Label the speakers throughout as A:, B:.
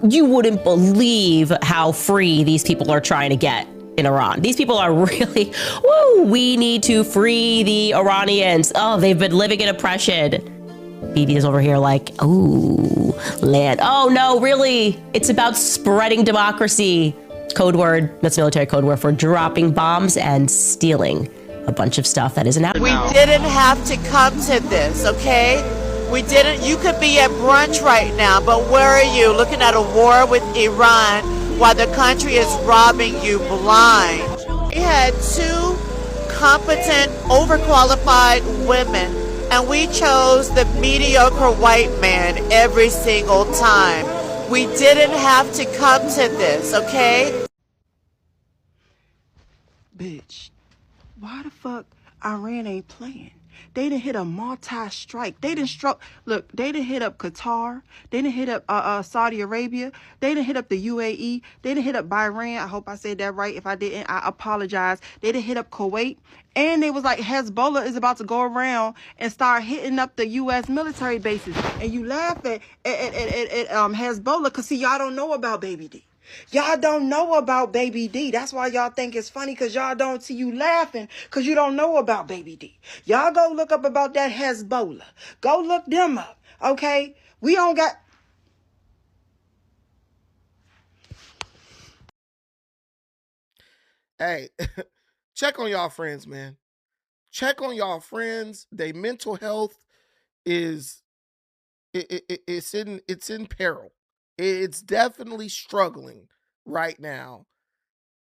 A: you wouldn't believe how free these people are trying to get in Iran. These people are really, woo, we need to free the Iranians. Oh, they've been living in oppression. BB is over here like, ooh, land. Oh no, really? It's about spreading democracy. Code word, that's military code word for dropping bombs and stealing a bunch of stuff that isn't happening.
B: We didn't have to come to this, okay? We didn't. You could be at brunch right now, but where are you? Looking at a war with Iran while the country is robbing you blind. We had two competent, overqualified women, and we chose the mediocre white man every single time. We didn't have to come to this, okay?
C: Bitch, why the fuck Iran ain't playing? They done hit a multi-strike. They done they done hit up Qatar. They done hit up Saudi Arabia. They done hit up the UAE. They done hit up Bahrain. I hope I said that right. If I didn't, I apologize. They done hit up Kuwait. And they was like, Hezbollah is about to go around and start hitting up the U.S. military bases. And you laugh at Hezbollah because, see, y'all don't know about Baby D. Y'all don't know about Baby D. That's why y'all think it's funny, because y'all don't see you laughing because you don't know about Baby D. Y'all go look up about that Hezbollah. Go look them up, okay? We don't got...
D: Hey, check on y'all friends, man. Check on y'all friends. Their mental health is it's in peril. It's definitely struggling right now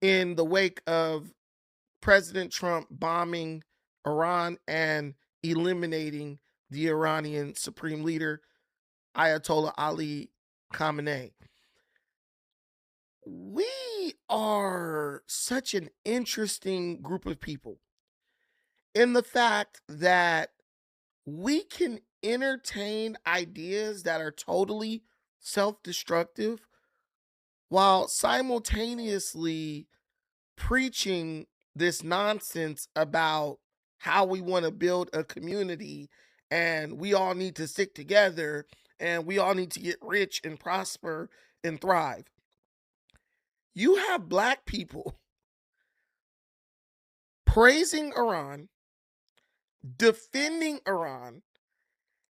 D: in the wake of President Trump bombing Iran and eliminating the Iranian supreme leader, Ayatollah Ali Khamenei. We are such an interesting group of people in the fact that we can entertain ideas that are totally self-destructive while simultaneously preaching this nonsense about how we want to build a community and we all need to stick together and we all need to get rich and prosper and thrive. You have black people praising Iran, defending Iran,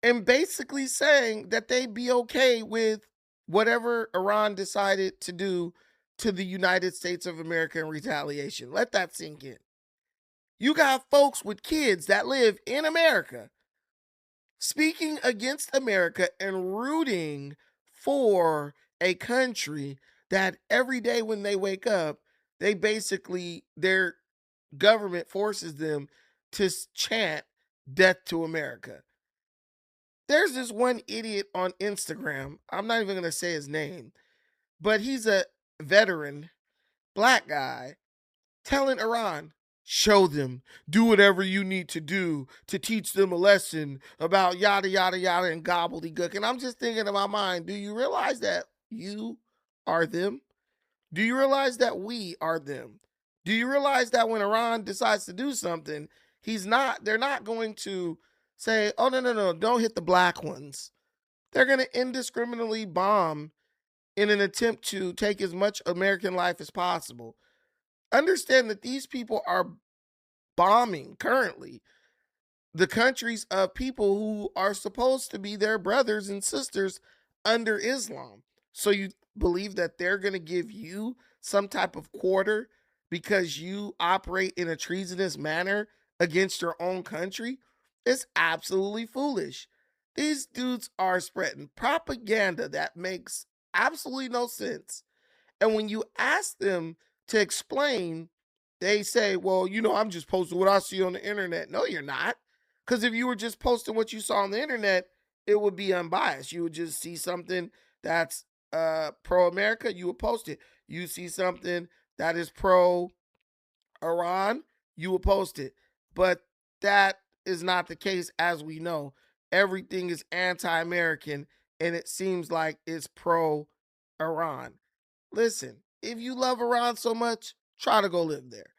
D: and basically saying that they'd be okay with whatever Iran decided to do to the United States of America in retaliation. Let that sink in. You got folks with kids that live in America speaking against America and rooting for a country that every day when they wake up, their government forces them to chant death to America. There's this one idiot on Instagram. I'm not even going to say his name, but he's a veteran black guy telling Iran, show them, do whatever you need to do to teach them a lesson about yada, yada, yada, and gobbledygook. And I'm just thinking in my mind, do you realize that you are them? Do you realize that we are them? Do you realize that when Iran decides to do something, they're not going to say, oh, no, don't hit the black ones. They're going to indiscriminately bomb in an attempt to take as much American life as possible. Understand that these people are bombing currently the countries of people who are supposed to be their brothers and sisters under Islam. So you believe that they're going to give you some type of quarter because you operate in a treasonous manner against your own country? It's absolutely foolish. These dudes are spreading propaganda that makes absolutely no sense. And when you ask them to explain, they say, well, I'm just posting what I see on the internet. No, you're not. Because if you were just posting what you saw on the internet, it would be unbiased. You would just see something that's pro-America, you would post it. You see something that is pro-Iran, you would post it. But that is not the case, as we know. Everything is anti-American, and it seems like it's pro-Iran. Listen, if you love Iran so much, try to go live there.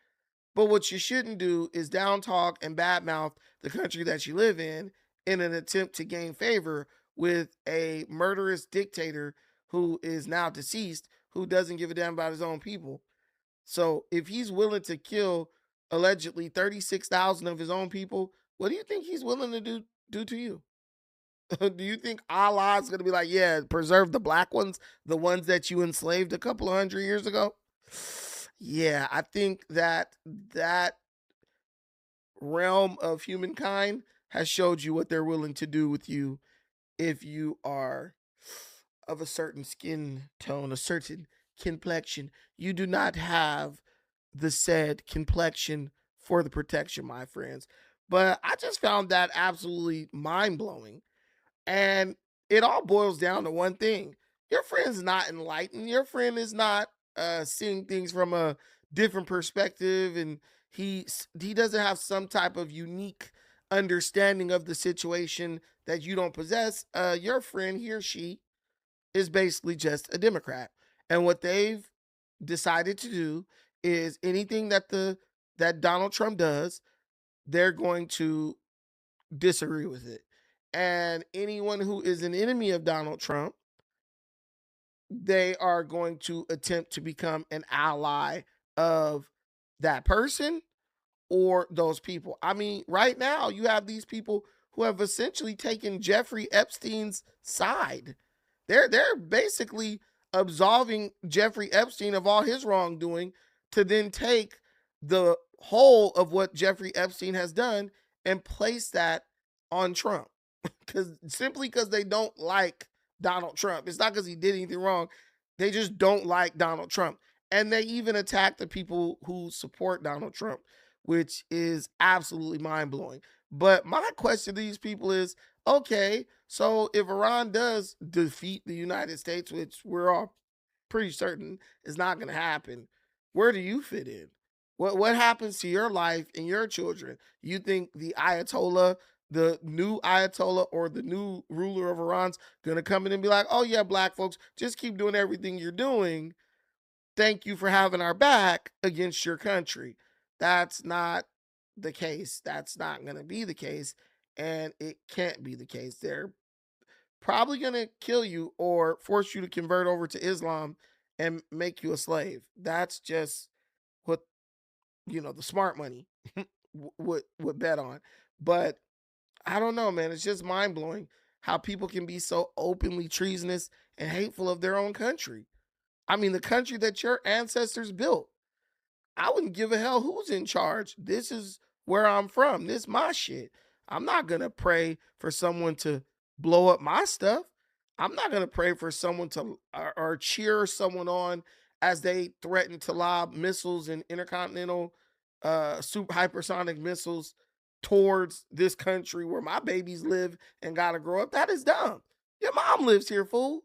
D: But what you shouldn't do is down talk and badmouth the country that you live in an attempt to gain favor with a murderous dictator who is now deceased, who doesn't give a damn about his own people. So if he's willing to kill allegedly 36,000 of his own people, what do you think he's willing to do to you? Do you think Allah's going to be like, yeah, preserve the black ones, the ones that you enslaved a couple of 100 years ago? Yeah, I think that realm of humankind has showed you what they're willing to do with you if you are of a certain skin tone, a certain complexion. You do not have the said complexion for the protection, my friends. But I just found that absolutely mind blowing. And it all boils down to one thing: your friend's not enlightened. Your friend is not seeing things from a different perspective, and he doesn't have some type of unique understanding of the situation that you don't possess. Your friend, he or she, is basically just a Democrat. And what they've decided to do is anything that Donald Trump does, they're going to disagree with it. And anyone who is an enemy of Donald Trump, they are going to attempt to become an ally of that person or those people. I mean, right now you have these people who have essentially taken Jeffrey Epstein's side. They're basically absolving Jeffrey Epstein of all his wrongdoing to then take the whole of what Jeffrey Epstein has done and place that on Trump. Because they don't like Donald Trump. It's not because he did anything wrong. They just don't like Donald Trump. And they even attack the people who support Donald Trump, which is absolutely mind blowing. But my question to these people is, okay, so if Iran does defeat the United States, which we're all pretty certain is not going to happen, where do you fit in? What happens to your life and your children? You think the Ayatollah, the new Ayatollah or the new ruler of Iran's going to come in and be like, oh yeah, black folks, just keep doing everything you're doing. Thank you for having our back against your country. That's not the case. That's not going to be the case. And it can't be the case. They're probably going to kill you or force you to convert over to Islam and make you a slave. That's just what, the smart money would bet on. But I don't know, man. It's just mind blowing how people can be so openly treasonous and hateful of their own country. I mean, the country that your ancestors built. I wouldn't give a hell who's in charge. This is where I'm from. This is my shit. I'm not going to pray for someone to blow up my stuff. I'm not going to pray for someone to or cheer someone on as they threaten to lob missiles and intercontinental super hypersonic missiles towards this country where my babies live and got to grow up. That is dumb. Your mom lives here, fool.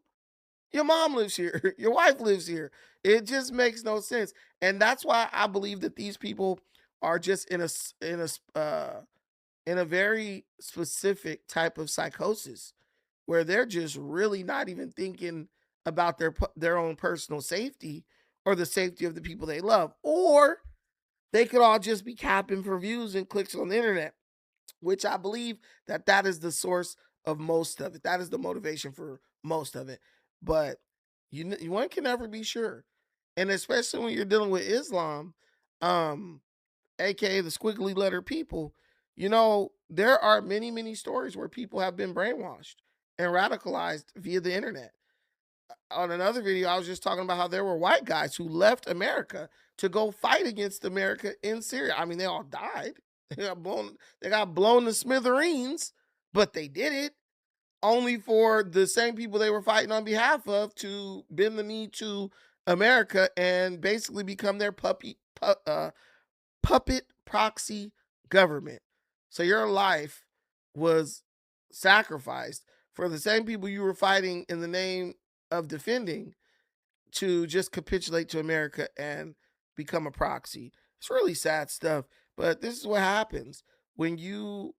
D: Your mom lives here. Your wife lives here. It just makes no sense. And that's why I believe that these people are just in a very specific type of psychosis where they're just really not even thinking about their own personal safety or the safety of the people they love. Or they could all just be capping for views and clicks on the internet, which I believe that is the source of most of it. That is the motivation for most of it. But one can never be sure. And especially when you're dealing with Islam, um, aka the squiggly letter people, there are many, many stories where people have been brainwashed and radicalized via the internet. On another video, I was just talking about how there were white guys who left America to go fight against America in Syria. I mean, they all died. They got blown to smithereens, but they did it only for the same people they were fighting on behalf of to bend the knee to America and basically become their puppet proxy government. So your life was sacrificed for the same people you were fighting in the name of defending to just capitulate to America and become a proxy. It's really sad stuff, but this is what happens when you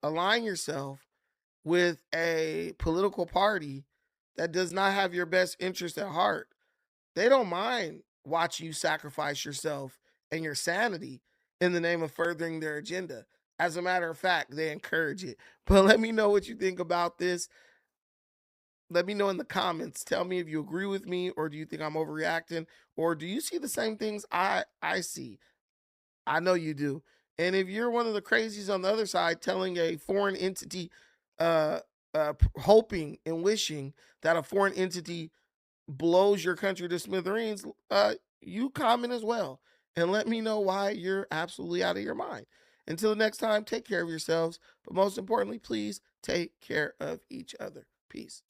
D: align yourself with a political party that does not have your best interest at heart. They don't mind watching you sacrifice yourself and your sanity in the name of furthering their agenda. As a matter of fact, they encourage it. But let me know what you think about this. Let me know in the comments. Tell me if you agree with me, or do you think I'm overreacting, or do you see the same things I see? I know you do. And if you're one of the crazies on the other side telling a foreign entity, uh, hoping and wishing that a foreign entity blows your country to smithereens, you comment as well. And let me know why you're absolutely out of your mind. Until the next time, take care of yourselves. But most importantly, please take care of each other. Peace.